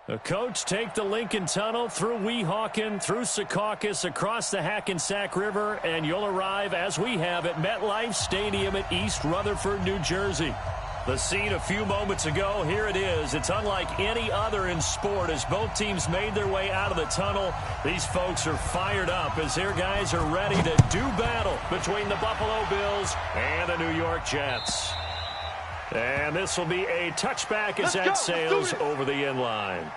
The coach take the Lincoln Tunnel through Weehawken, through Secaucus, across the Hackensack River, and you'll arrive, as we have, at MetLife Stadium at East Rutherford, New Jersey. The scene a few moments ago, here it is. It's unlike any other in sport as both teams made their way out of the tunnel. These folks are fired up as their guys are ready to do battle between the Buffalo Bills and the New York Jets. And this will be a touchback as that sails over the end line.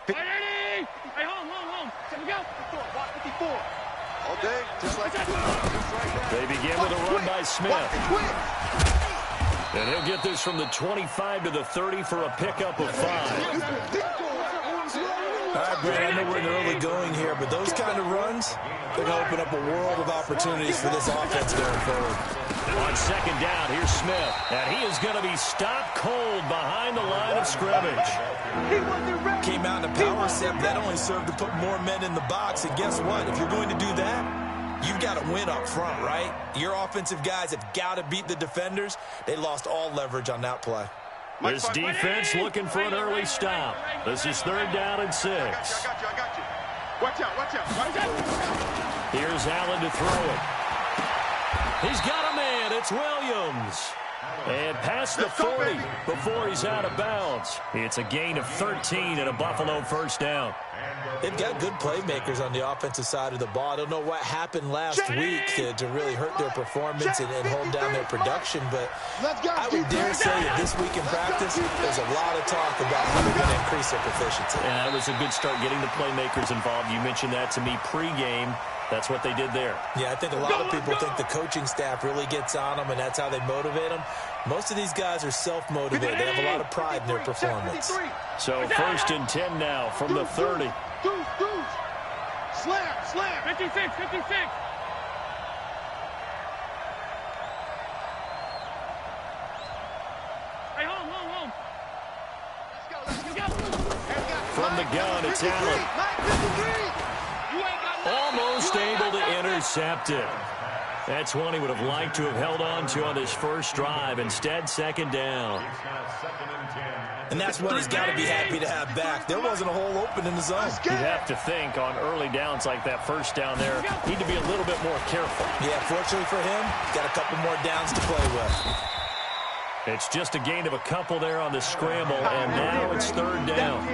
Hey, home. Here we go. 54. All day, just like that. They begin with a run by Smith. And he'll get this from the 25 to the 30 for a pickup of 5. All right, Brad, I know we're in the early going here, but those kind of runs, they're going to open up a world of opportunities for this offense going forward. On second down, here's Smith, and he is going to be stopped cold behind the line of scrimmage. Came out in a power set, but that only served to put more men in the box, and guess what? If you're going to do that, you've got to win up front, right? Your offensive guys have got to beat the defenders. They lost all leverage on that play. This defense looking for an early stop. This is 3rd down and 6. I got you. Watch out. Here's Allen to throw it. He's got a man. It's Williams. And past the 40 before he's out of bounds. It's a gain of 13 and a Buffalo first down. They've got good playmakers on the offensive side of the ball. I don't know what happened last week to really hurt their performance and hold down their production, but I would dare say that this week in practice, there's a lot of talk about how they're going to increase their proficiency. And that was a good start getting the playmakers involved. You mentioned that to me pregame. That's what they did there. Yeah, I think a lot of people think the coaching staff really gets on them, and that's how they motivate them. Most of these guys are self-motivated. They have a lot of pride in their performance. So 1st and 10 now from the 30. Slam. 56. Hey, home. Let's go. From the gun, it's Allen. Almost able to intercept it. That's one he would have liked to have held on to on his first drive. Instead, 2nd down. And that's what he's got to be happy to have back. There wasn't a hole open in the zone. You'd have to think on early downs like that first down there, need to be a little bit more careful. Yeah, fortunately for him, got a couple more downs to play with. It's just a gain of a couple there on the scramble, and now it's 3rd down.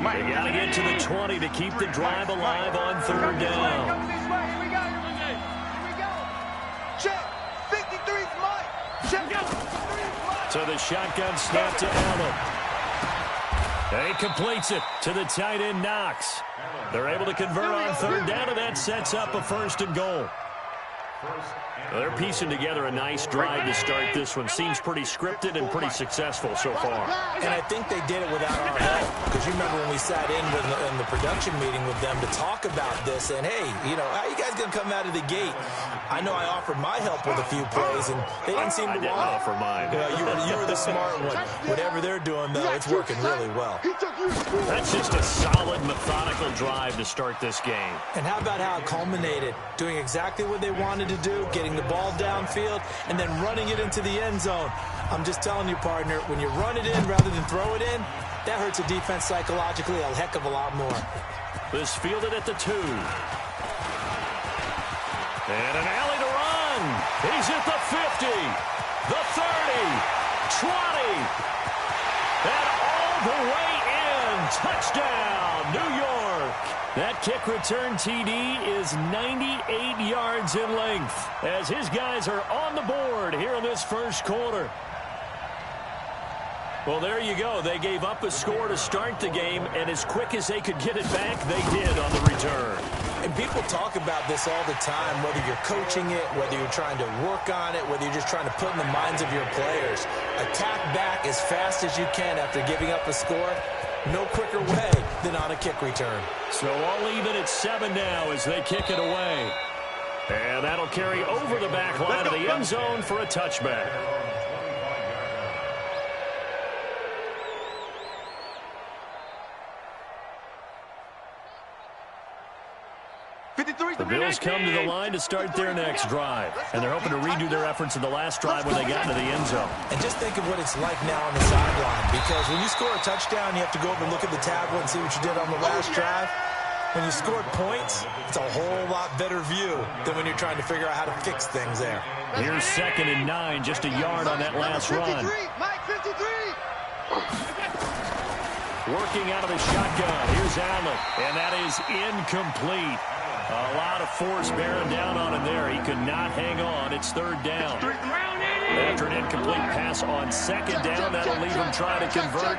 They got to get to the 20 to keep the drive alive on 3rd down. Here we go. Check. 53's Mike. So the shotgun snap to Allen. And he completes it to the tight end Knox. They're able to convert on 3rd down, and that sets up a 1st and goal. They're piecing together a nice drive to start this one. Seems pretty scripted and pretty successful so far. And I think they did it without our help. Because you remember when we sat in the production meeting with them to talk about this, and hey, how you guys going to come out of the gate? I know I offered my help with a few plays, and they didn't seem to want to offer mine. You were the smart one. Whatever they're doing, though, it's working really well. That's just a solid, methodical drive to start this game. And how about how it culminated? Doing exactly what they wanted to do, getting the ball downfield, and then running it into the end zone. I'm just telling you, partner, when you run it in rather than throw it in, that hurts a defense psychologically a heck of a lot more. This fielded at the 2. And an alley to run. He's at the 50, the 30, 20, and all the way in. Touchdown, New York. That kick return TD is 98 yards in length as his guys are on the board here in this first quarter. Well, there you go. They gave up a score to start the game, and as quick as they could get it back, they did on the return. And people talk about this all the time, whether you're coaching it, whether you're trying to work on it, whether you're just trying to put in the minds of your players. Attack back as fast as you can after giving up a score. No quicker way than on a kick return. So all even at 7 now as they kick it away. And that'll carry over the back line of the end zone for a touchback. The Bills come to the line to start their next drive, and they're hoping to redo their efforts in the last drive when they got into the end zone. And just think of what it's like now on the sideline, because when you score a touchdown, you have to go over and look at the tablet and see what you did on the last drive. When you scored points, it's a whole lot better view than when you're trying to figure out how to fix things there. Here's 2nd and 9, just a yard on that last run. Mike 53. Working out of the shotgun. Here's Allen, and that is incomplete. A lot of force bearing down on him there. He could not hang on. It's 3rd down. After an incomplete pass on 2nd down, that'll leave him trying to convert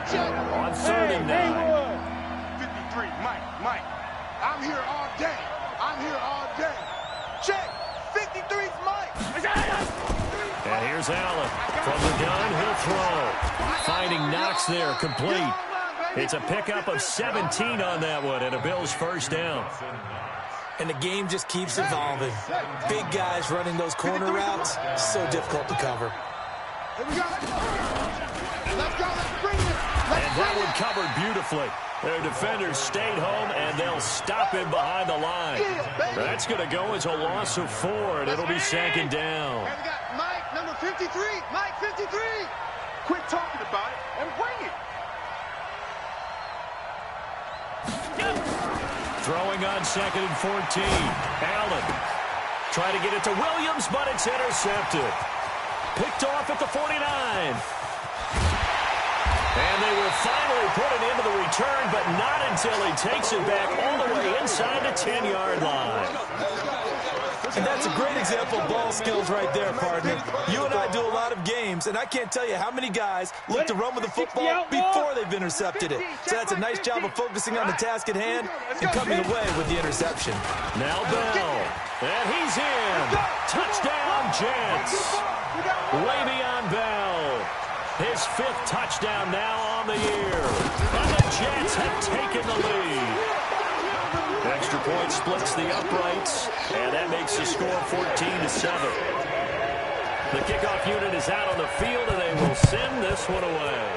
on 3rd and 9. 53, Mike. I'm here all day. Check. 53's Mike. And here's Allen. From the gun, he'll throw. Finding Knox there, complete. It's a pickup of 17 on that one, and a Bills 1st down. And the game just keeps evolving. Big guys running those corner routes, so difficult to cover. Here we go. Let's bring it. And that one covered beautifully. Their defenders stayed home, and they'll stop him behind the line. That's going to go as a loss of 4, and it'll be 2nd down. And we got Mike, number 53. Mike 53. Quit talking about it and bring it. Throwing on 2nd and 14. Allen trying to get it to Williams, but it's intercepted. Picked off at the 49. And they will finally put it into the return, but not until he takes it back all the way inside the 10-yard line. And that's a great example of ball skills right there, partner. You and I do a lot of games, and I can't tell you how many guys look to run with the football before they've intercepted it. So that's a nice job of focusing on the task at hand and coming away with the interception. Now Bell, and he's in. Touchdown, Jets. Way beyond Bell. His 5th touchdown now on the year. And the Jets have taken the lead. Extra point splits the uprights, and that makes the score 14-7. The kickoff unit is out on the field, and they will send this one away.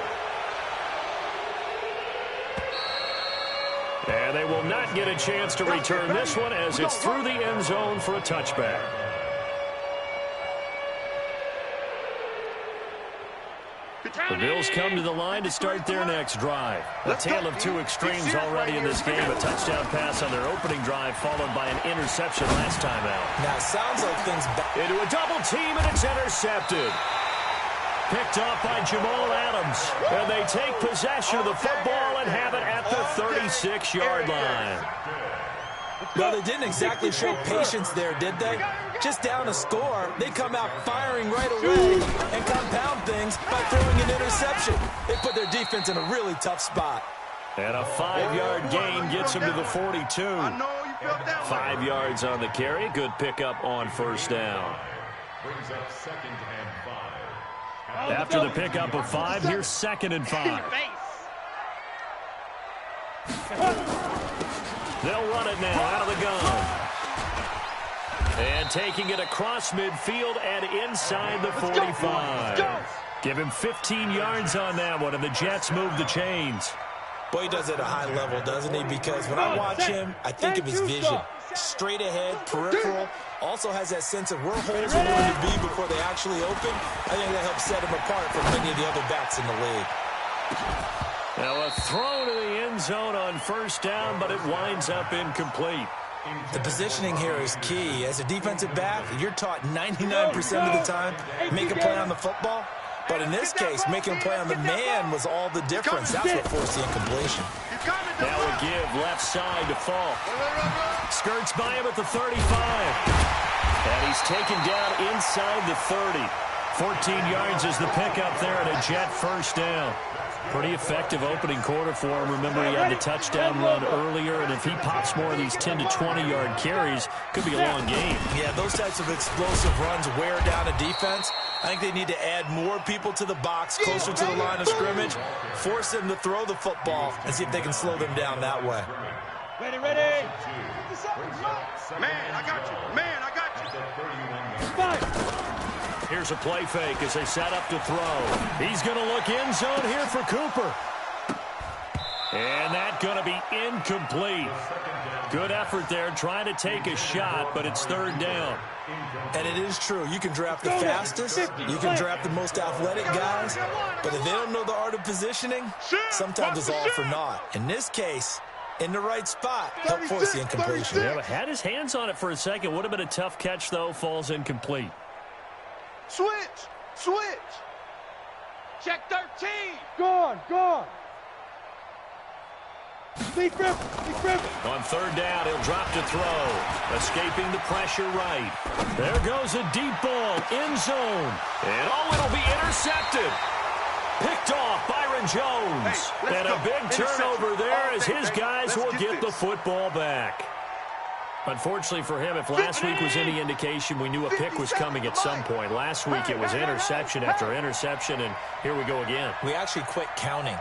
And they will not get a chance to return this one as it's through the end zone for a touchback. The Bills come to the line to start their next drive. A tale of 2 extremes already in this game. A touchdown pass on their opening drive, followed by an interception last time out. Now, it sounds like things into a double team, and it's intercepted. Picked off by Jamal Adams. And they take possession of the football and have it at the 36-yard line. Well, they didn't exactly show patience there, did they? Just down a score, they come out firing right away and compound things by throwing an interception. They put their defense in a really tough spot. And a 5-yard gain gets them to the 42. 5 yards on the carry. Good pickup on 1st down. After the pickup of 5, here's 2nd and 5. They'll run it now out of the gun. And taking it across midfield and inside the 45. Give him 15 yards on that one, and the Jets move the chains. Boy, he does it at a high level, doesn't he? Because when I watch him, I think of his vision. Straight ahead, peripheral. Also has that sense of where holes are going to be before they actually open. I think that helps set him apart from many of the other backs in the league. Now a throw to the end zone on 1st down, but it winds up incomplete. The positioning here is key. As a defensive back, you're taught 99% of the time, make a play on the football. But in this case, making a play on the man was all the difference. That's what forced the incompletion. Now a give left side to Falk. Skirts by him at the 35. And he's taken down inside the 30. 14 yards is the pickup there, and a Jet 1st down. Pretty effective opening quarter for him. Remember, he had the touchdown run earlier, and if he pops more of these 10 to 20-yard carries, could be a long game. Yeah, those types of explosive runs wear down a defense. I think they need to add more people to the box, closer to the line of scrimmage, force them to throw the football, and see if they can slow them down that way. Ready. Man, I got you. Man, I got you. Five. Here's a play fake as they set up to throw. He's going to look end zone here for Cooper. And that's going to be incomplete. Good effort there, trying to take a shot, but it's third down. And it is true. You can draft the fastest. You can draft the most athletic guys. But if they don't know the art of positioning, sometimes it's all for naught. In this case, in the right spot, help force the incompletion. Yeah, had his hands on it for a second. Would have been a tough catch, though. Falls incomplete. Switch. Check 13. Gone. On third down, he'll drop to throw. Escaping the pressure right. There goes a deep ball, end zone. And it'll be intercepted. Picked off Byron Jones. And a big turnover there as his guys will get the football back. Unfortunately for him, if last week was any indication, we knew a pick was coming at some point. Last week it was interception after interception, and here we go again. We actually quit counting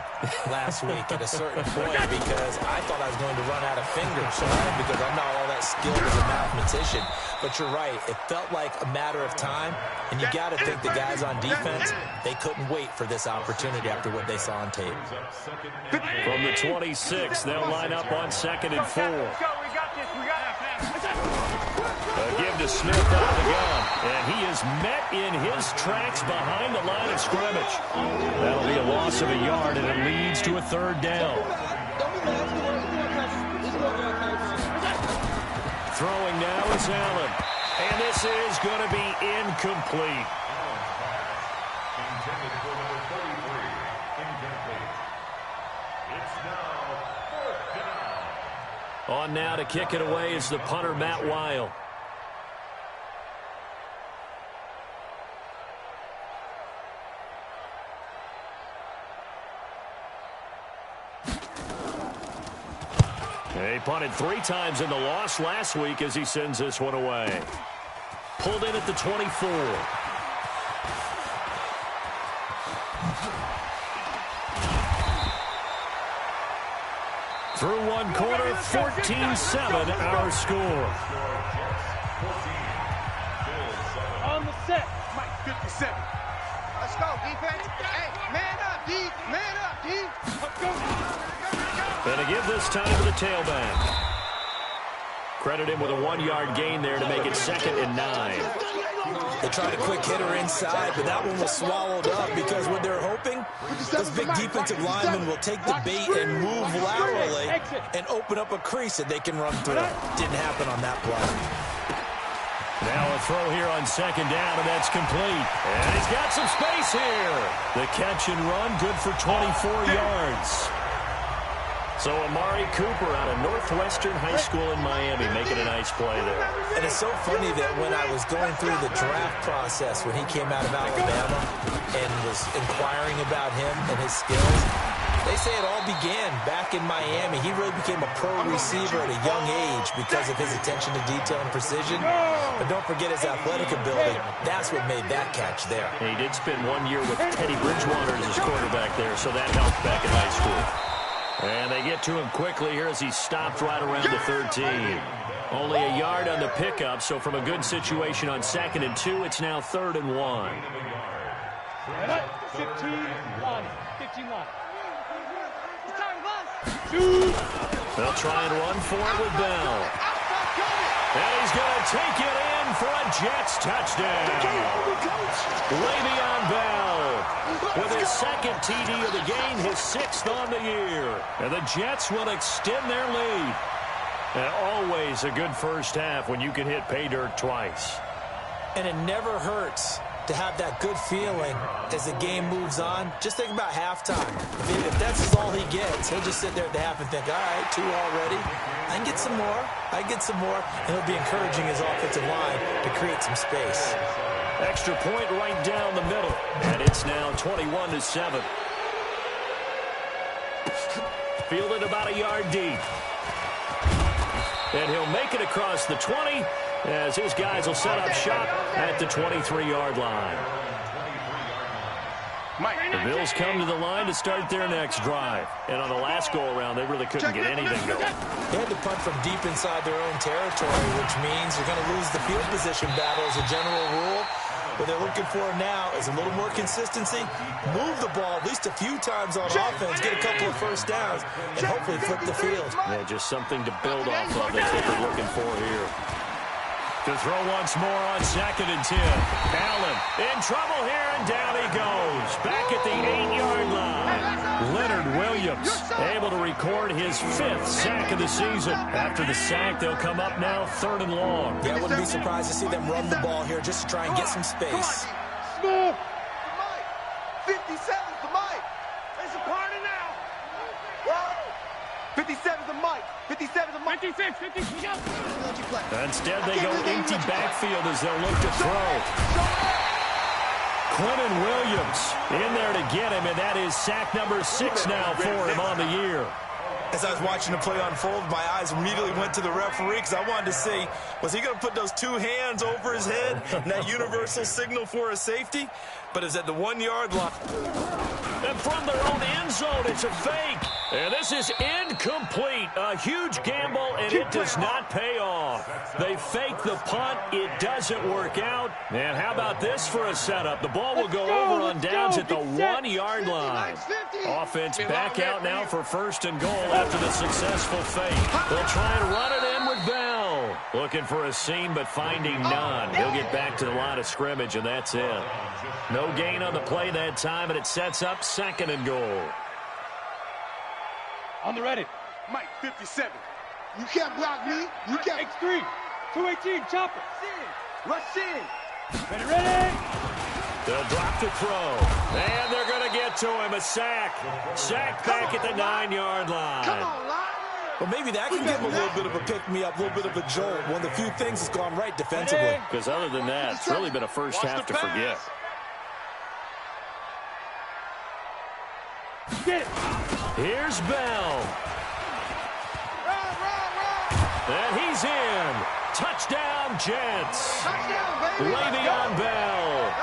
last week at a certain point because I thought I was going to run out of fingers, because I'm not all that skilled as a mathematician. But you're right, it felt like a matter of time, and you got to think the guys on defense, they couldn't wait for this opportunity after what they saw on tape. From the 26, they'll line up on 2nd and 4. A give to Smith out of the gun, and he is met in his tracks behind the line of scrimmage. That'll be a loss of a yard, and it leads to a third down. Throwing now is Allen, and this is going to be incomplete. On now to kick it away is the punter, Matt Weil. He punted 3 times in the loss last week as he sends this one away. Pulled in at the 24. Through one quarter, 14-7 our score. On the set. Mike, 57. Let's go, defense. Hey, man up, D. Man up, D. Let's go. And to give this time to the tailback. Credit him with a 1-yard gain there to make it 2nd and 9. They tried a quick hitter inside, but that one was swallowed up because what they're hoping, those big defensive linemen will take the bait and move laterally and open up a crease that they can run through. Didn't happen on that play. Now a throw here on 2nd down, and that's complete. And he's got some space here. The catch and run, good for 24 yards. So Amari Cooper out of Northwestern High School in Miami making a nice play there. And it's so funny that when I was going through the draft process when he came out of Alabama and was inquiring about him and his skills, they say it all began back in Miami. He really became a pro receiver at a young age because of his attention to detail and precision. But don't forget his athletic ability. That's what made that catch there. And he did spend 1 year with Teddy Bridgewater as his quarterback there, so that helped back in high school. And they get to him quickly here as he stopped right around the 13. Only a yard on the pickup, so from a good situation on 2nd and 2, it's now 3rd and 1. 15 line. They'll try and run for it with Bell. And he's going to take it in for a Jets touchdown. Le'Veon Bell with his 2nd TD of the game, his 6th on the year. And the Jets will extend their lead. And always a good first half when you can hit pay dirt twice. And it never hurts to have that good feeling as the game moves on. Just think about halftime. If that's all he gets, he'll just sit there at the half and think, all right, 2 already. I can get some more. And he'll be encouraging his offensive line to create some space. Extra point right down the middle. And it's now 21-7. Fielded about a yard deep. And he'll make it across the 20 as his guys will set up shop at the 23-yard line. The Bills come to the line to start their next drive. And on the last go-around, they really couldn't get anything going. They had to punt from deep inside their own territory, which means you're going to lose the field position battle as a general rule. What they're looking for now is a little more consistency, move the ball at least a few times on offense, get a couple of first downs, and hopefully flip the field. Yeah, just something to build off of. That's what they're looking for here. To throw once more on 2nd and 10. Allen in trouble here, and down he goes. Back at the 8-yard line. Leonard Williams able to record his 5th sack of the season. After the sack, they'll come up now 3rd and long. Yeah, I wouldn't be surprised to see them run the ball here just to try and get some space. Smooth. 57's the mic. It's a party now. 57's the mic. 57's the mic. 56, 56. Instead, they go empty backfield as they'll look to throw. Quentin Williams in there to get him, and that is sack number 6 now for him on the year. As I was watching the play unfold, my eyes immediately went to the referee because I wanted to see, was he going to put those 2 hands over his head and that universal signal for a safety? But it's at the 1-yard line. And from their own end zone, it's a fake. And this is incomplete. A huge gamble, and it does not pay off. They fake the punt. It doesn't work out. And how about this for a setup? The ball will go over on downs at the 1-yard line. Offense back out now for 1st and goal after the successful fake. They'll try and run it in with Bell. Looking for a seam, but finding none. He'll get back to the line of scrimmage, and that's it. No gain on the play that time, and it sets up 2nd and goal. On the ready. Mike, 57. You can't block me. You can't. X3. 218, chopper. Rush in. Ready. They'll drop to throw. And they're going to get to him. A sack. Sack back at the 9-yard line. Come on, line. Well, maybe that can give him a little bit of a pick-me-up, a little bit of a jolt. One of the few things that's gone right defensively. Because other than that, it's really been a first half to forget. Get it. Here's Bell. And he's in. Touchdown, Jets. Touchdown, baby. Le'Veon Bell.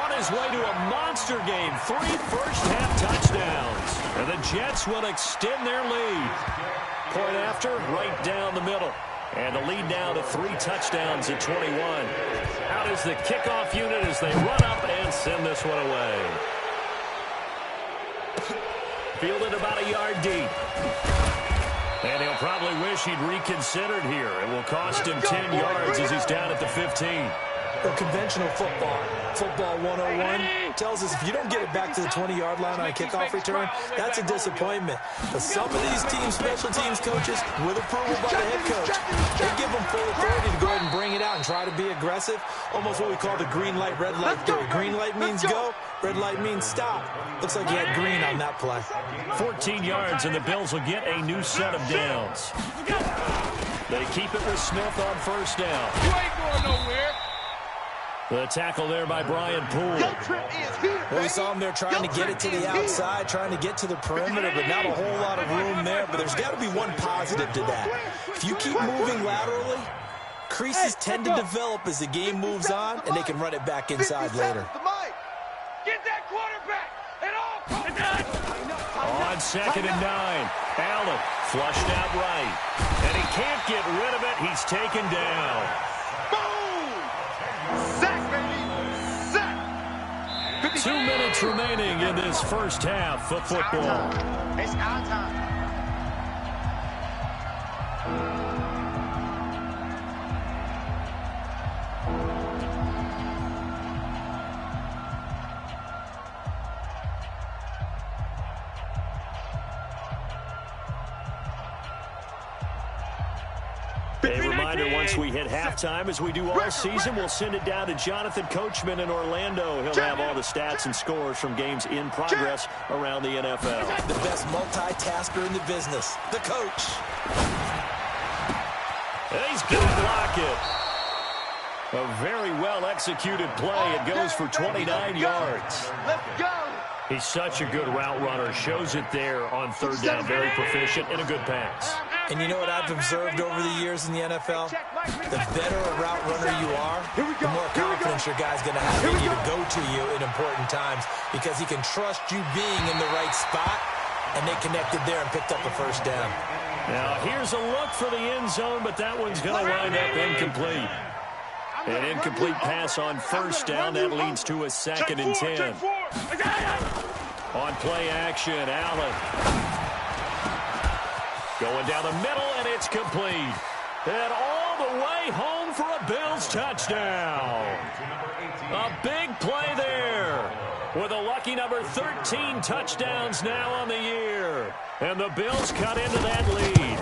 On his way to a monster game. 3 first-half touchdowns. And the Jets will extend their lead. Point after, right down the middle. And the lead now to 3 touchdowns at 21. Out is the kickoff unit as they run up and send this one away. Fielded about a yard deep. And he'll probably wish he'd reconsidered here. It will cost him 10 yards as he's down at the 15. Well, conventional football 101 tells us if you don't get it back to the 20-yard line on a kickoff return, that's a disappointment. But some of these teams, special teams coaches, with approval by the head coach, they give them full authority to go ahead and bring it out and try to be aggressive. Almost what we call the green light, red light theory. Green light means go, red light means stop. Looks like you had green on that play. 14 yards, and the Bills will get a new set of downs. They keep it with Smith on 1st down. You ain't going nowhere. The tackle there by Brian Poole. Well, we saw him there trying to get it to the outside, trying to get to the perimeter, but not a whole lot of room there. But there's got to be one positive to that. If you keep moving laterally, creases tend to develop as the game moves on, and they can run it back inside later. Get that quarterback. And all. On 2nd and 9, Allen flushed out right. And he can't get rid of it. He's taken down. Sack, baby. Sack. 2 minutes remaining in this first half of football. It's our time. A reminder, once we hit halftime, as we do all season, we'll send it down to Jonathan Coachman in Orlando. He'll have all the stats and scores from games in progress around the NFL. The best multitasker in the business, the coach. And he's going to block it. A very well-executed play. It goes for 29 yards. Let's go. He's such a good route runner. Shows it there on 3rd down. Very proficient and a good pass. And you know what I've observed over the years in the NFL? The better a route runner you are, the more confidence your guy's going to have in you to go to you in important times because he can trust you being in the right spot, and they connected there and picked up a 1st down. Now, here's a look for the end zone, but that one's going to wind up incomplete. An incomplete pass on first down. That leads to a 2nd and 10. On play action, Allen. Going down the middle, and it's complete. And all the way home for a Bills touchdown. A big play there. With a lucky number 13 touchdowns now on the year. And the Bills cut into that lead.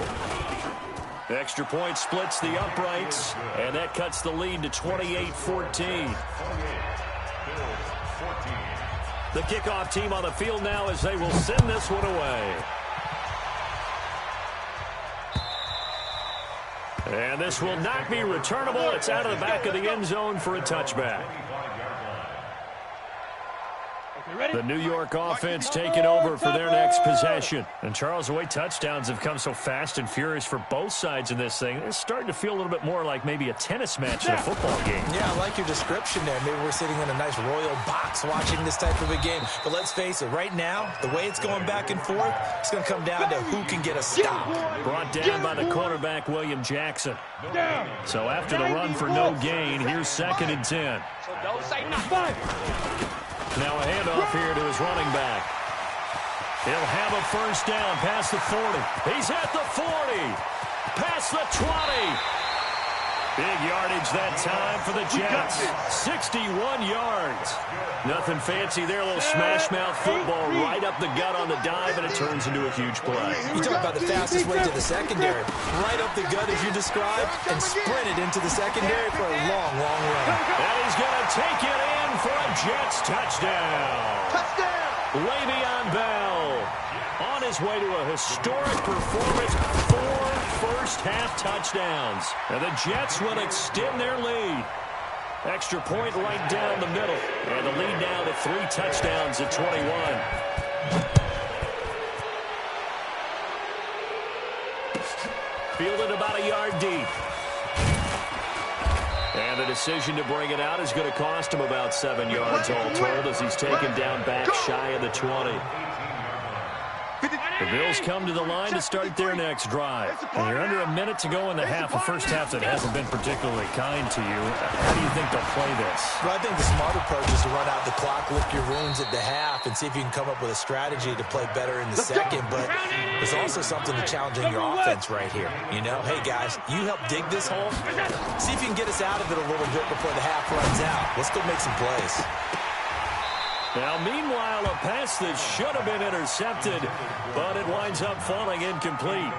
The extra point splits the uprights, and that cuts the lead to 28-14. The kickoff team on the field now as they will send this one away. And this will not be returnable. It's out of the back of the end zone for a touchback. The New York offense taking over for their next possession. And Charles, the way touchdowns have come so fast and furious for both sides in this thing, it's starting to feel a little bit more like maybe a tennis match in a football game. Yeah, I like your description there. Maybe we're sitting in a nice royal box watching this type of a game. But let's face it, right now, the way it's going back and forth, it's going to come down to who can get a stop. Brought down by the quarterback, William Jackson. So after the run for no gain, here's 2nd and 10. Now a handoff here to his running back. He'll have a first down past the 40. He's at the 40. Past the 20. Big yardage that time for the Jets. 61 yards. Nothing fancy there. A little smash-mouth football right up the gut on the dive, and it turns into a huge play. You talk about the fastest way to the secondary. Right up the gut as you described, and sprinted into the secondary for a long, long run. And he's going to take it in for a Jets touchdown. Touchdown! Le'Veon Bell on his way to a historic performance. 4 first-half touchdowns. And the Jets will extend their lead. Extra point right down the middle. And the lead now to 3 touchdowns at 21. Fielded about a yard deep. And the decision to bring it out is going to cost him about 7 yards all told as he's taken down back shy of the 20. The Bills come to the line to start their next drive. And you're under a minute to go in the half. A first half that hasn't been particularly kind to you. How do you think they'll play this? Well, I think the smart approach is to run out the clock, lick your wounds at the half, and see if you can come up with a strategy to play better in the second. But there's also something to challenging your offense right here. You know, hey, guys, you help dig this hole. See if you can get us out of it a little bit before the half runs out. Let's go make some plays. Now, meanwhile, a pass that should have been intercepted, but it winds up falling incomplete.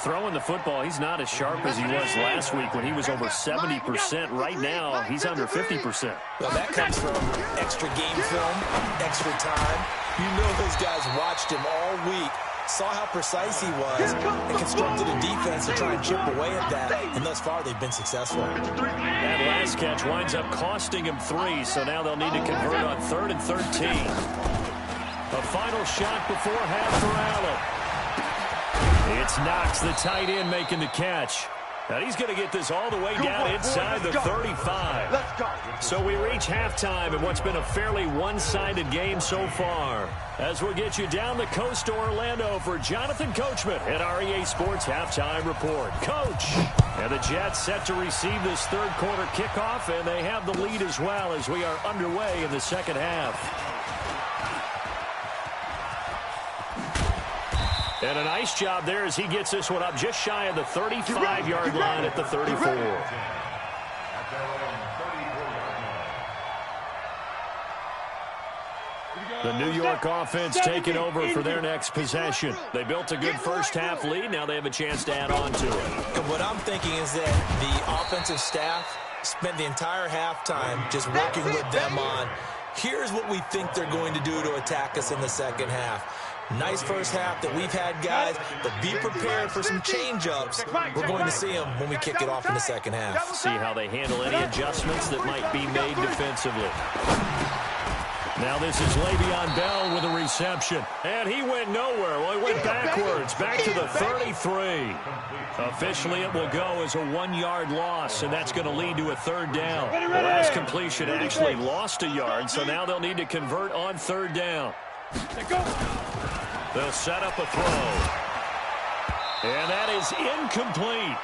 Throwing the football, he's not as sharp as he was last week when he was over 70%. Right now, he's under 50%. Well, that comes from extra game film, extra time. You know those guys watched him all week, saw how precise he was, and constructed a defense to try and chip away at that. And thus far, they've been successful. That last catch winds up costing him 3, so now they'll need to convert on 3rd and 13. A final shot before half for Allen. It's Knox, the tight end, making the catch. And he's going to get this all the way down inside the 35. So we reach halftime in what's been a fairly one-sided game so far. As we'll get you down the coast to Orlando for Jonathan Coachman at our EA Sports Halftime Report. Coach! And the Jets set to receive this third quarter kickoff, and they have the lead as well as we are underway in the second half. And a nice job there as he gets this one up just shy of the 35-yard line at the 34. The New York offense taking over for their next possession. They built a good first-half lead. Now they have a chance to add on to it. And what I'm thinking is that the offensive staff spent the entire halftime just working with them on, here's what we think they're going to do to attack us in the second half. Nice first half that we've had, guys, but be prepared for some change-ups. We're going to see them when we kick it off in the second half. See how they handle any adjustments that might be made defensively. Now this is Le'Veon Bell with a reception. And he went nowhere. Well, he went backwards, back to the 33. Officially, it will go as a 1-yard loss, and that's going to lead to a third down. The last completion actually lost a yard, so now they'll need to convert on third down. They'll set up a throw. And that is incomplete.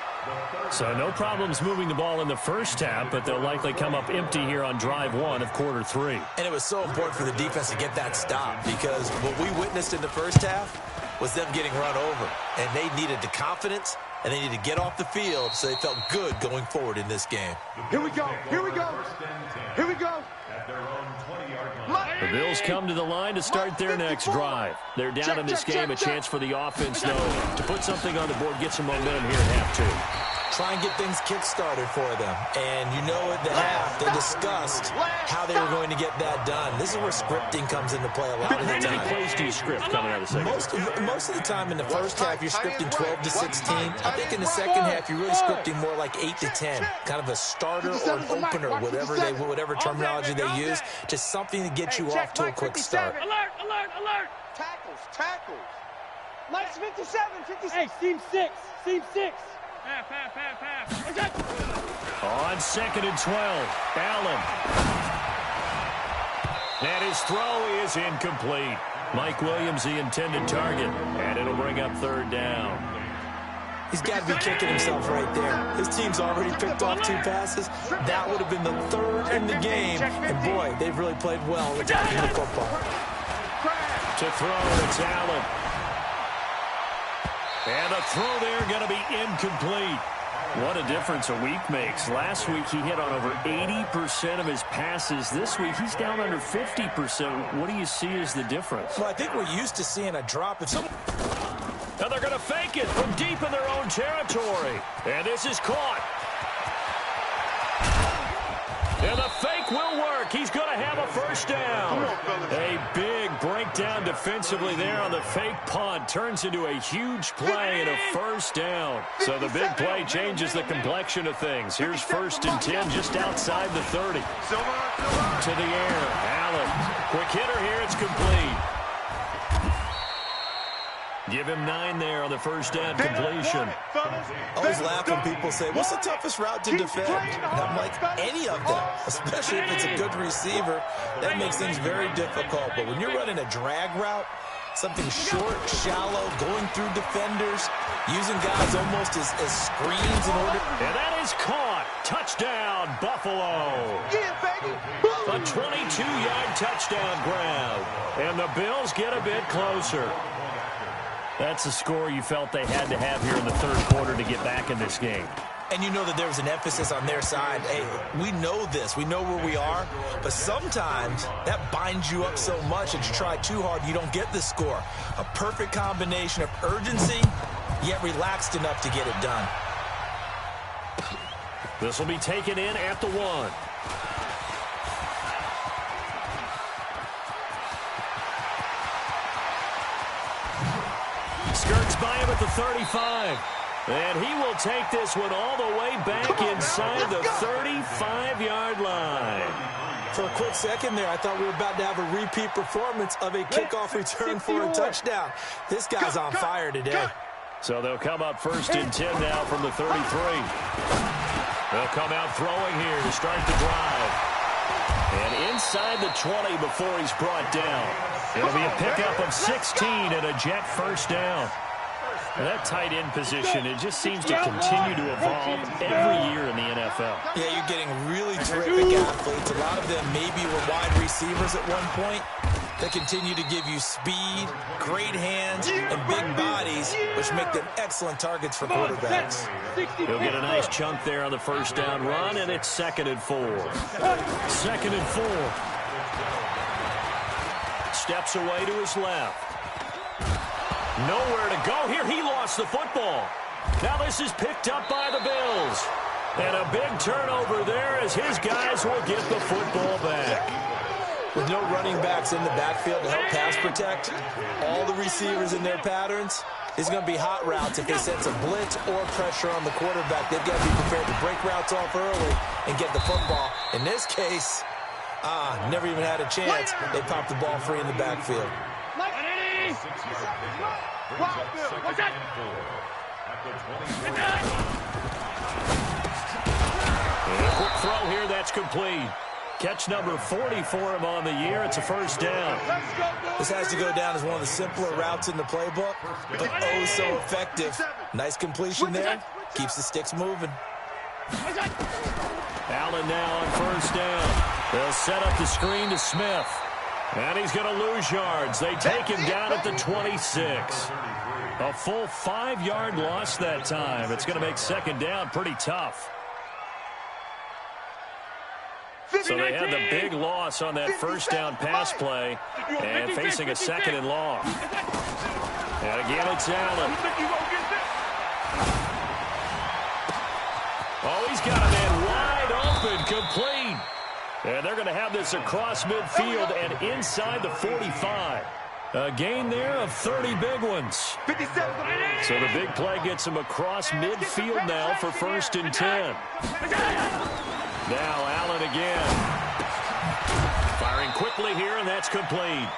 So no problems moving the ball in the first half, but they'll likely come up empty here on drive one of quarter three. And it was so important for the defense to get that stop, because what we witnessed in the first half was them getting run over. And they needed the confidence, and they needed to get off the field so they felt good going forward in this game. Here we go. Here we go. Here we go. The Bills come to the line to start their next drive. They're down in this game, a chance for the offense, though, to put something on the board, get some momentum here at half two. Try and get things kick-started for them. And you know at the half, they discussed how they were going to get that done. This is where scripting comes into play a lot of the time. How many plays do you script coming out of the second? Most of the time in the first half, you're scripting 12 to 16. I think in the second half, you're really scripting more like 8 to 10. Kind of a starter or an opener, whatever terminology they use. Just something to get you off to a quick start. Alert, alert, alert. Tackles. Mike's 57, 56. Hey, seam 6. Seam 6. Half. On 2nd and 12, Allen. And his throw is incomplete. Mike Williams, the intended target, and it'll bring up third down. He's got to be kicking himself right there. His team's already picked off 2 passes. That would have been the 3rd in the game. And, boy, they've really played well attacking the football. To throw, it's Allen. And the throw there going to be incomplete. What a difference a week makes. Last week he hit on over 80% of his passes. This week he's down under 50%. What do you see as the difference? Well, I think we're used to seeing a drop. And they're going to fake it from deep in their own territory. And this is caught. And the fake will work. He's going to have a first down. A big breakdown defensively there on the fake punt. Turns into a huge play and a first down. So the big play changes the complexion of things. Here's 1st and 10 just outside the 30. To the air. Allen. Quick hitter here. It's complete. Give him 9 there on the first down completion. I always laugh when people say, what's the toughest route to defend? And I'm like, any of them, especially if it's a good receiver. That makes things very difficult. But when you're running a drag route, something short, shallow, going through defenders, using guys almost as screens in order. And that is caught. Touchdown, Buffalo. Yeah, baby. A 22-yard touchdown grab. And the Bills get a bit closer. That's a score you felt they had to have here in the 3rd quarter to get back in this game. And you know that there was an emphasis on their side. Hey, we know this. We know where we are. But sometimes that binds you up so much that you try too hard, you don't get the score. A perfect combination of urgency, yet relaxed enough to get it done. This will be taken in at the 1. Skirts by him at the 35. And he will take this one all the way back inside the 35-yard line. For a quick second there, I thought we were about to have a repeat performance of a kickoff return for a touchdown. This guy's on fire today. So they'll come up 1st and 10 now from the 33. They'll come out throwing here to start the drive. And inside the 20 before he's brought down. It'll be a pickup of 16 and a Jet first down. And that tight end position, it just seems to continue to evolve every year in the NFL. Yeah, you're getting really terrific athletes. A lot of them maybe were wide receivers at one point. They continue to give you speed, great hands, and big bodies, which make them excellent targets for quarterbacks. He'll get a nice chunk there on the first down run, and it's 2nd and 4. 2nd and 4. Steps away to his left. Nowhere to go here. He lost the football. Now this is picked up by the Bills. And a big turnover there as his guys will get the football back. With no running backs in the backfield to help pass protect, all the receivers in their patterns, it's going to be hot routes if they sense a blitz or pressure on the quarterback. They've got to be prepared to break routes off early and get the football. In this case, never even had a chance. They popped the ball free in the backfield. And a quick throw here, that's complete. Catch number 40 for him on the year. It's a first down. This has to go down as one of the simpler routes in the playbook, but oh so effective. Nice completion there, Keeps the sticks moving. Allen now on first down. They'll set up the screen to Smith. And he's going to lose yards. They take him down at the 26. A full 5-yard loss that time. It's going to make second down pretty tough. So they had the big loss on that first down pass play and facing a second and long. And again, it's Allen. Oh, he's got a man wide open, complete. And they're going to have this across midfield and inside the 45. A gain there of 30 big ones. So the big play gets him across midfield now for 1st and 10. Now Allen again. Firing quickly here, and that's complete.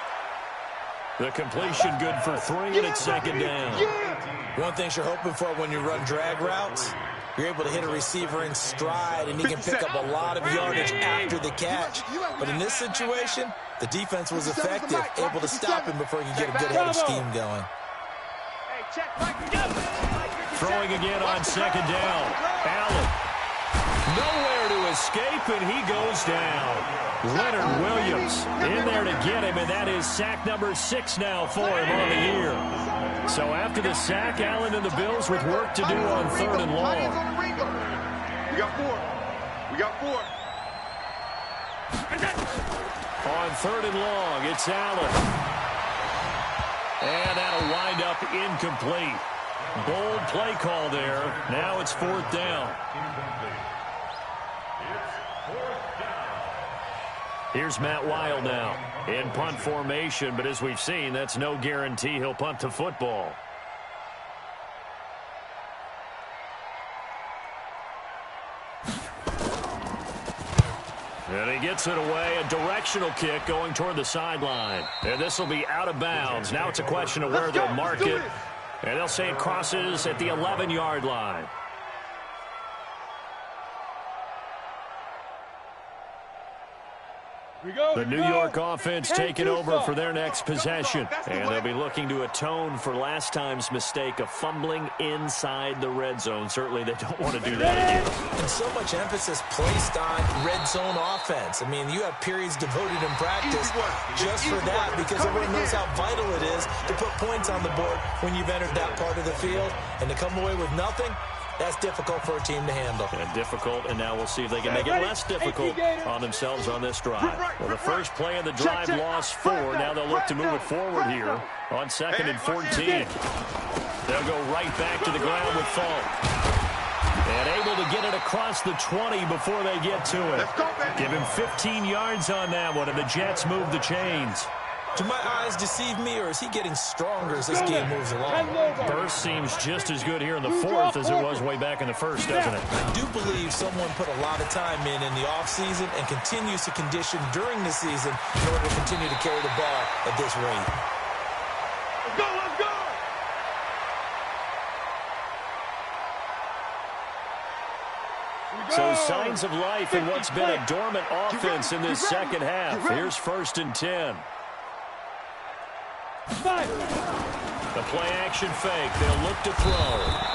The completion good for 3, and it's second down. One thing you're hoping for when you run drag routes, you're able to hit a receiver in stride, and he can pick up a lot of yardage after the catch. But in this situation, the defense was effective, able to stop him before he could get a good head of steam going. Throwing again on second down. Allen. Nowhere to escape, and he goes down. Leonard Williams in there to get him, and that is sack number 6 now for him on the year. So after the sack, Allen and the Bills with work to do on 3rd and long. We got 4. We got 4. On 3rd and long, it's Allen. And that'll wind up incomplete. Bold play call there. Now it's 4th down. Here's Matt Wild now in punt formation, but as we've seen, that's no guarantee he'll punt the football. And he gets it away, a directional kick going toward the sideline. And this will be out of bounds. Now it's a question of where they'll mark it. And they'll say it crosses at the 11-yard line. The New York offense taking over for their next possession. And they'll be looking to atone for last time's mistake of fumbling inside the red zone. Certainly they don't want to do that again. And so much emphasis placed on red zone offense. I mean, you have periods devoted in practice just for that because everyone knows how vital it is to put points on the board when you've entered that part of the field. And to come away with nothing, that's difficult for a team to handle. And difficult, and now we'll see if they can make it less difficult on themselves on this drive. Well, the first play of the drive lost 4. Now they'll look to move it forward here on 2nd and 14. They'll go right back to the ground with Falk. And able to get it across the 20 before they get to it. Give him 15 yards on that one, and the Jets move the chains. Do my eyes deceive me, or is he getting stronger as this game moves along? Burst seems just as good here in the 4th as it was way back in the 1st, doesn't it? I do believe someone put a lot of time in the offseason and continues to condition during the season in order to continue to carry the ball at this rate. Let's go, let's go! So signs of life in what's been a dormant offense in this second half. Here's 1st and 10. The play action fake. They'll look to throw.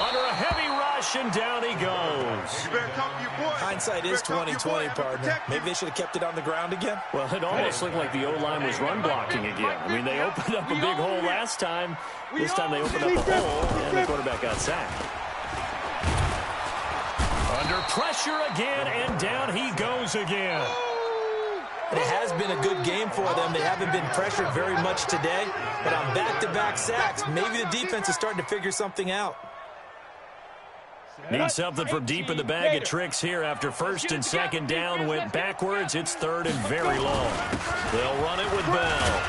Under a heavy rush, and down he goes. You better talk to your boy. Hindsight is 20/20, partner. Maybe they should have kept it on the ground again. Well, it almost looked like the O-line was run blocking again. I mean, they opened up a big hole last time. This time they opened up a hole, and the quarterback got sacked. Under pressure again, and down he goes again. It has been a good game for them. They haven't been pressured very much today, but on back-to-back sacks, maybe the defense is starting to figure something out. Need something from deep in the bag of tricks here after 1st and 2nd down went backwards. It's 3rd and very long. They'll run it with Bell.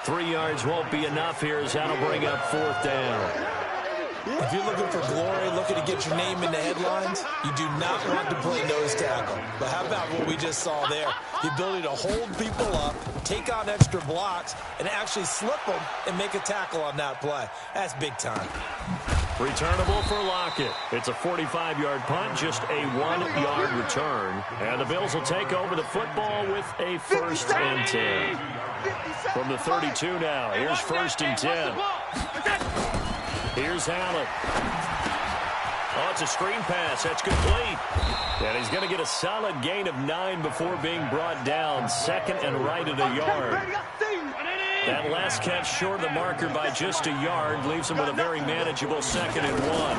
3 yards won't be enough here as that'll bring up 4th down. If you're looking for glory, looking to get your name in the headlines, you do not want to play nose tackle. But how about what we just saw there? The ability to hold people up, take on extra blocks, and actually slip them and make a tackle on that play. That's big time. Returnable for Lockett. It's a 45-yard punt, just a 1-yard return. And the Bills will take over the football with a 1st and 10. From the 32 now, here's 1st and 10. Here's Allen. Oh, it's a screen pass. That's complete. And he's going to get a solid gain of 9 before being brought down. Second and right at a yard. That last catch short of the marker by just a yard leaves him with a very manageable 2nd and 1.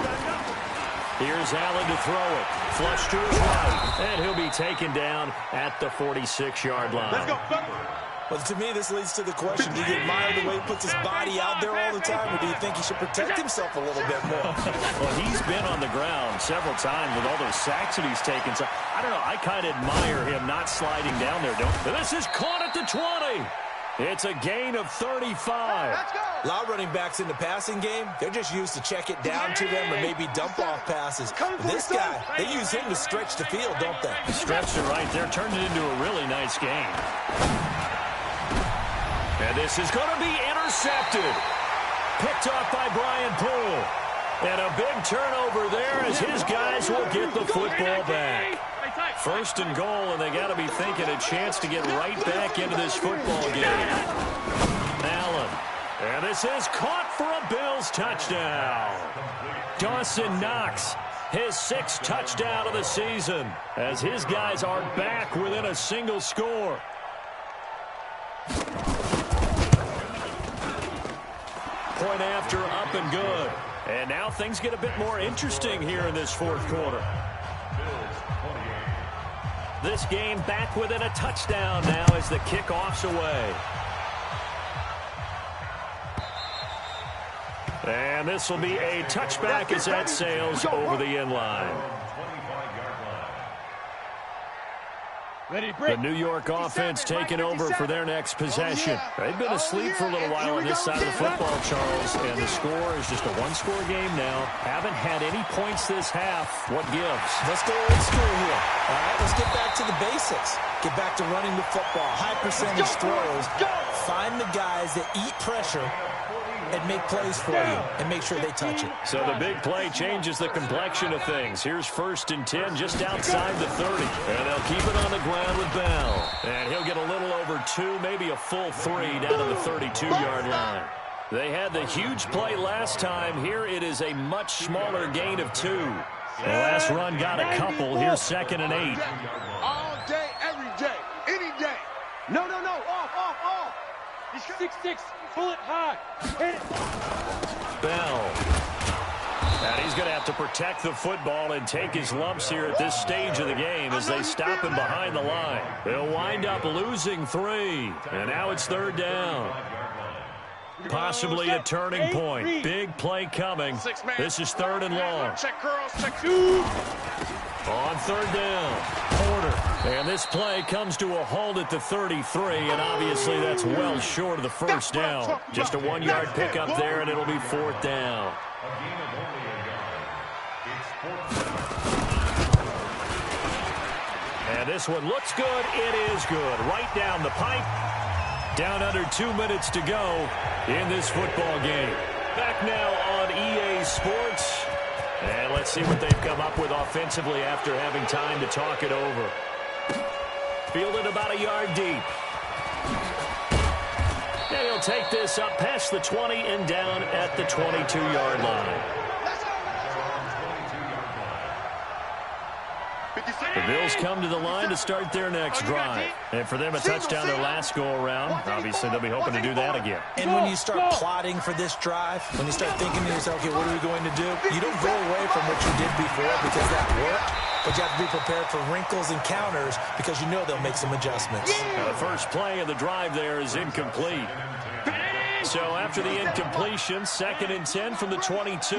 Here's Allen to throw it. Flush to his right. And he'll be taken down at the 46-yard line. Let's go. Well, to me, this leads to the question, do you admire the way he puts his body out there all the time, or do you think he should protect himself a little bit more? Well, he's been on the ground several times with all those sacks that he's taken. So, I don't know, I kind of admire him not sliding down there. This is caught at the 20. It's a gain of 35. A lot of running backs in the passing game, they're just used to check it down to them or maybe dump-off passes. But this guy, they use him to stretch the field, don't they? Stretched it right there, turned it into a really nice game. And this is going to be intercepted. Picked off by Brian Poole. And a big turnover there as his guys will get the football back. 1st and goal, and they got to be thinking a chance to get right back into this football game. Allen. And this is caught for a Bills touchdown. Dawson Knox, his 6th touchdown of the season, as his guys are back within a single score. Point after, up and good. And now things get a bit more interesting here in this 4th quarter. This game back within a touchdown now as the kickoff's away. And this will be a touchback as that sails over the end line. The New York offense taking over for their next possession. They've been asleep for a little while on this side of the football, Charles, and the score is just a one-score game now. Haven't had any points this half. What gives? Let's go old school here. All right, let's get back to the basics. Get back to running the football, high percentage throws. Find the guys that eat pressure and make plays for you and make sure they touch it. So the big play changes the complexion of things. Here's 1st and 10 just outside the 30. And they'll keep it on the ground with Bell. And he'll get a little over 2, maybe a full 3 down to the 32-yard line. They had the huge play last time. Here it is a much smaller gain of 2. The last run got a couple. Here's 2nd and 8. All day, every day, any day. No. Off. He's 6'6", pull it high. Hit it. Bell. And he's going to have to protect the football and take his lumps here at this stage of the game as they stop him behind the line. They'll wind up losing 3. And now it's 3rd down. Possibly a turning point. Big play coming. This is 3rd and long. Check girls, check 2. On 3rd down, Porter. And this play comes to a halt at the 33, and obviously that's well short of the 1st down. Just a 1-yard pickup there, and it'll be 4th down. And this one looks good. It is good. Right down the pipe. Down under 2 minutes to go in this football game. Back now on EA Sports. And let's see what they've come up with offensively after having time to talk it over. Fielded about a yard deep. And he'll take this up past the 20 and down at the 22-yard line. The Bills come to the line to start their next drive. And for them, a touchdown their last go-around. Obviously, they'll be hoping to do that again. And when you start plotting for this drive, when you start thinking to yourself, okay, what are we going to do? You don't go away from what you did before because that worked. But you have to be prepared for wrinkles and counters because you know they'll make some adjustments. The first play of the drive there is incomplete. So after the incompletion, 2nd and 10 from the 22.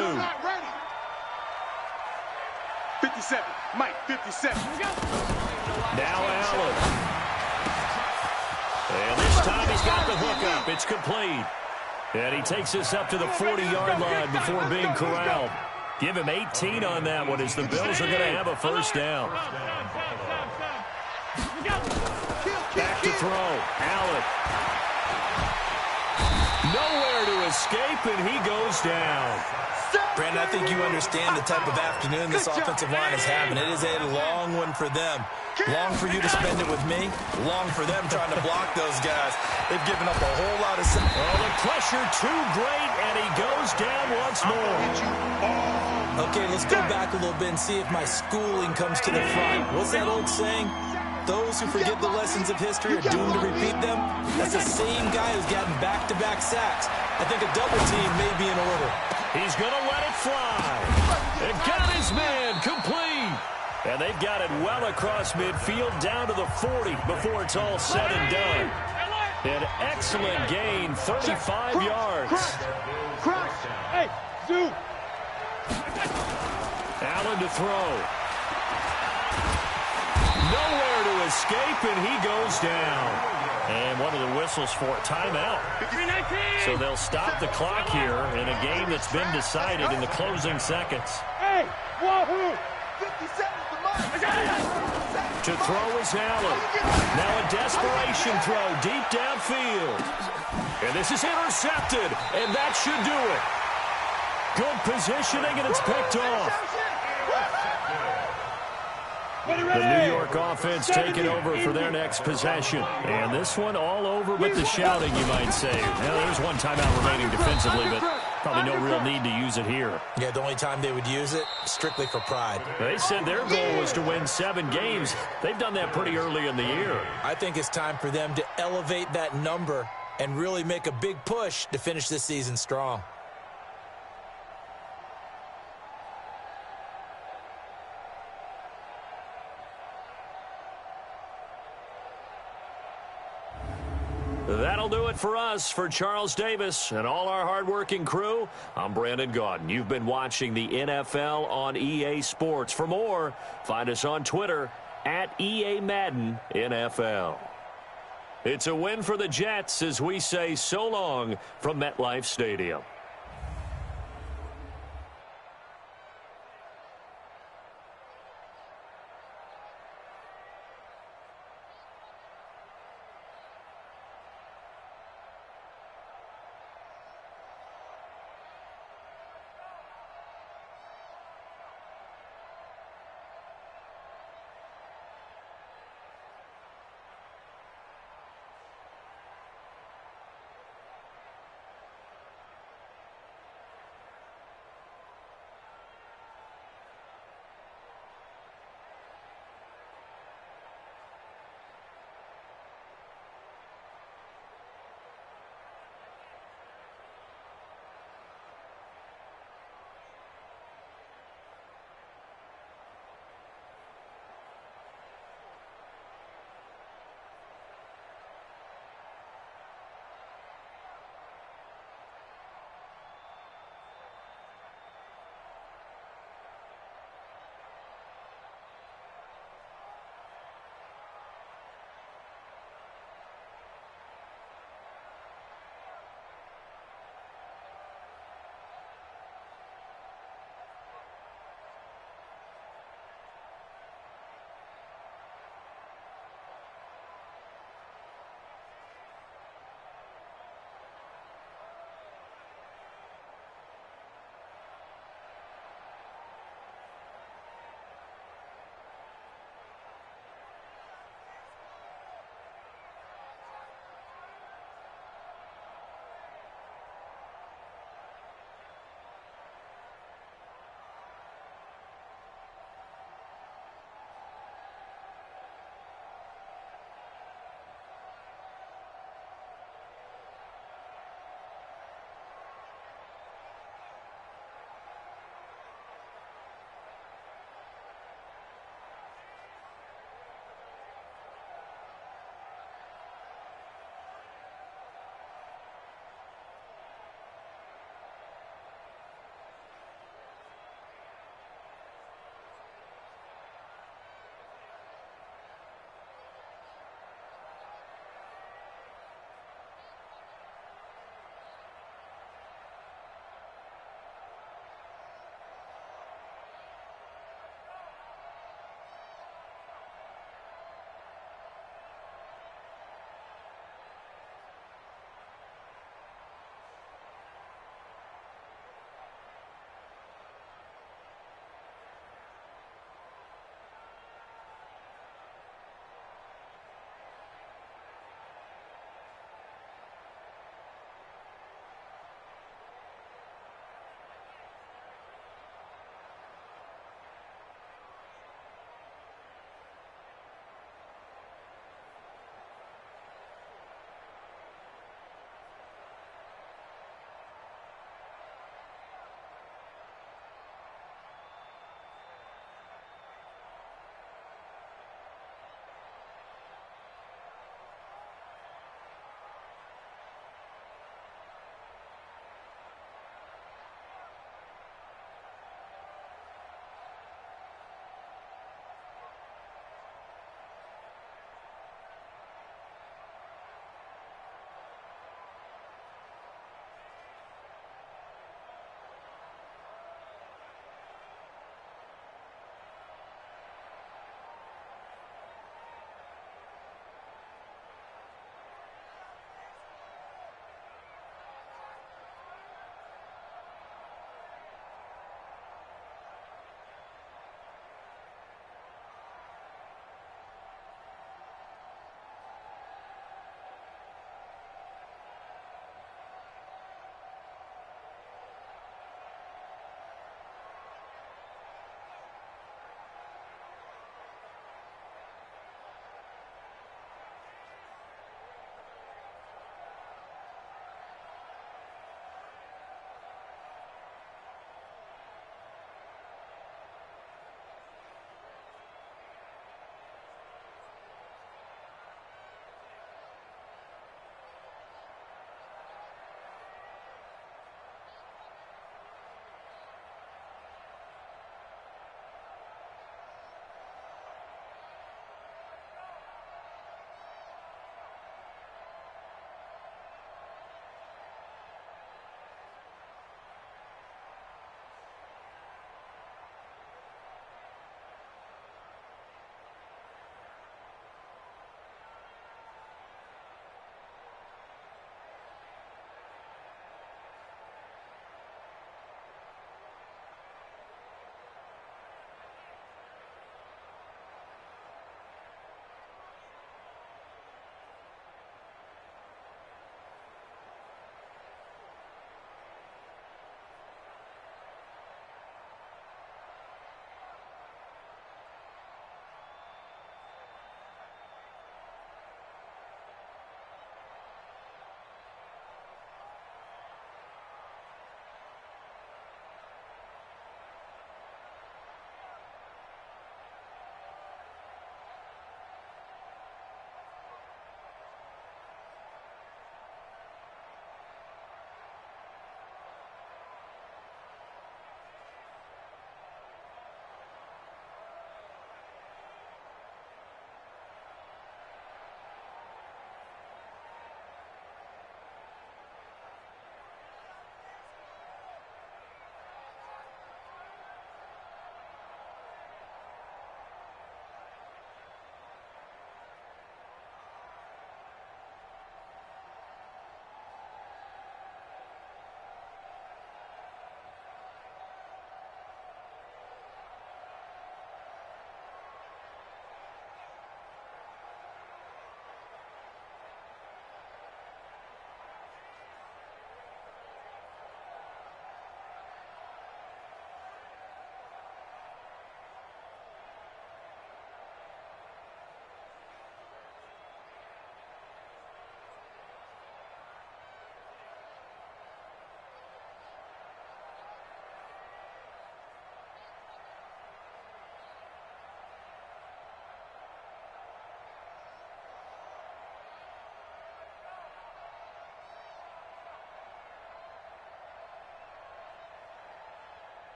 57. Mike, 57. Now Allen. And this time he's got the hook up. It's complete. And he takes this up to the 40-yard line before being corralled. Give him 18 on that one as the Bills are going to have a 1st down. Back to throw. Allen. Nowhere to escape, and he goes down. Brandon, I think you understand the type of afternoon this offensive line is having. It is a long one for them. Long for you to spend it with me. Long for them trying to block those guys. They've given up a whole lot of... Oh, the pressure too great, and he goes down once more. Okay, let's go back a little bit and see if my schooling comes to the front. What's that old saying? Those who forget the lessons of history are doomed to repeat them. That's the same guy who's gotten back-to-back sacks. I think a double team may be in order. He's going to let it fly. And got his man complete. And they've got it well across midfield down to the 40 before it's all said and done. An excellent gain, 35 yards. Crush. Hey, Zoo. Allen to throw. Nowhere to escape, and he goes down. And one of the whistles for a timeout. So they'll stop the clock here in a game that's been decided in the closing seconds. Hey, wahoo! 57's the mark. To throw is Allen. Now a desperation throw deep downfield. And this is intercepted, and that should do it. Good positioning, and it's picked off. The New York offense taking over for their next possession. And this one all over with the shouting, you might say. Now, there's one timeout remaining defensively, but probably no real need to use it here. Yeah, the only time they would use it, strictly for pride. They said their goal was to win 7 games. They've done that pretty early in the year. I think it's time for them to elevate that number and really make a big push to finish this season strong. That'll do it for us. For Charles Davis and all our hardworking crew, I'm Brandon Gaudin. You've been watching the NFL on EA Sports. For more, find us on Twitter at EA Madden NFL. It's a win for the Jets as we say so long from MetLife Stadium.